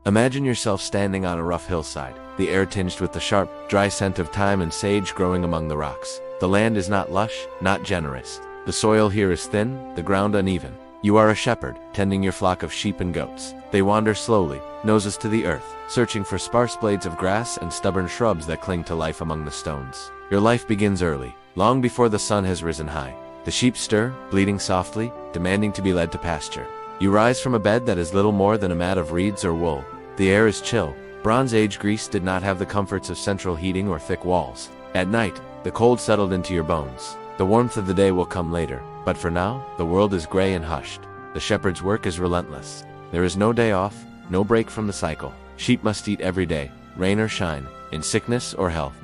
Imagine yourself standing on a rough hillside, the air tinged with the sharp, dry scent of thyme and sage growing among the rocks. The land is not lush, not generous. The soil here is thin, the ground uneven. You are a shepherd, tending your flock of sheep and goats. They wander slowly, noses to the earth, searching for sparse blades of grass and stubborn shrubs that cling to life among the stones. Your life begins early, long before the sun has risen high. The sheep stir, bleating softly, demanding to be led to pasture. You rise from a bed that is little more than a mat of reeds or wool. The air is chill. Bronze Age Greece did not have the comforts of central heating or thick walls. At night, the cold settled into your bones. The warmth of the day will come later, but for now, the world is gray and hushed. The shepherd's work is relentless. There is no day off, no break from the cycle. Sheep must eat every day, rain or shine, in sickness or health.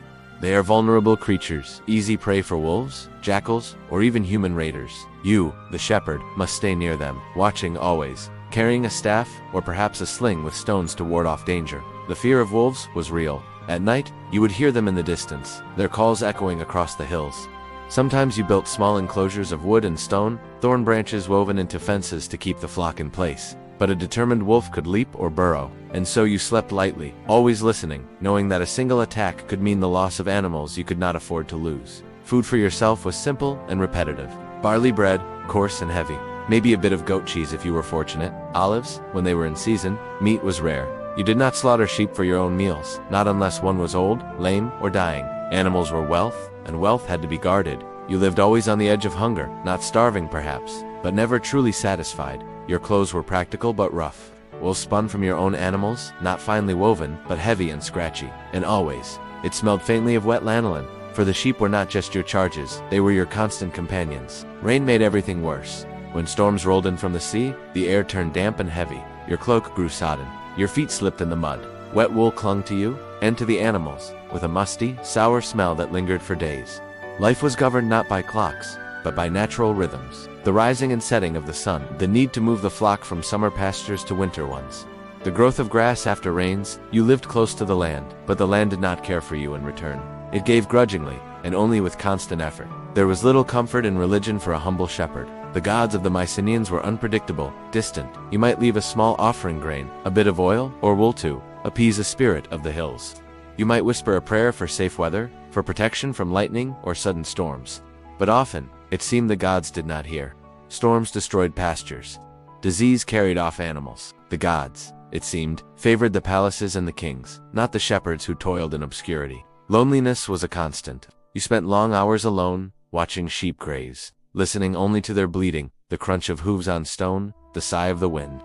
They are vulnerable creatures, easy prey for wolves, jackals, or even human raiders. You, the shepherd, must stay near them, watching always, carrying a staff or perhaps a sling with stones to ward off danger. The fear of wolves was real. At night, you would hear them in the distance, their calls echoing across the hills. Sometimes you built small enclosures of wood and stone, thorn branches woven into fences to keep the flock in place. But a determined wolf could leap or burrow, and so you slept lightly, always listening, knowing that a single attack could mean the loss of animals you could not afford to lose. Food for yourself was simple and repetitive. Barley bread, coarse and heavy. Maybe a bit of goat cheese if you were fortunate. Olives, when they were in season. Meat was rare. You did not slaughter sheep for your own meals, not unless one was old, lame, or dying. Animals were wealth, and wealth had to be guarded. You lived always on the edge of hunger, not starving perhaps, but never truly satisfied. Your clothes were practical but rough. Wool spun from your own animals, not finely woven, but heavy and scratchy. And always, it smelled faintly of wet lanolin, for the sheep were not just your charges, they were your constant companions. Rain made everything worse. When storms rolled in from the sea, the air turned damp and heavy. Your cloak grew sodden. Your feet slipped in the mud. Wet wool clung to you, and to the animals, with a musty, sour smell that lingered for days. Life was governed not by clocks, but by natural rhythms. The rising and setting of the sun, the need to move the flock from summer pastures to winter ones. The growth of grass after rains. You lived close to the land, but the land did not care for you in return. It gave grudgingly, and only with constant effort. There was little comfort in religion for a humble shepherd. The gods of the Mycenaeans were unpredictable, distant. You might leave a small offering grain, a bit of oil, or wool to appease a spirit of the hills. You might whisper a prayer for safe weather, for protection from lightning or sudden storms. But often, it seemed the gods did not hear. Storms destroyed pastures. Disease carried off animals. The gods, it seemed, favored the palaces and the kings, not the shepherds who toiled in obscurity. Loneliness was a constant. You spent long hours alone, watching sheep graze, listening only to their bleating, the crunch of hooves on stone, the sigh of the wind.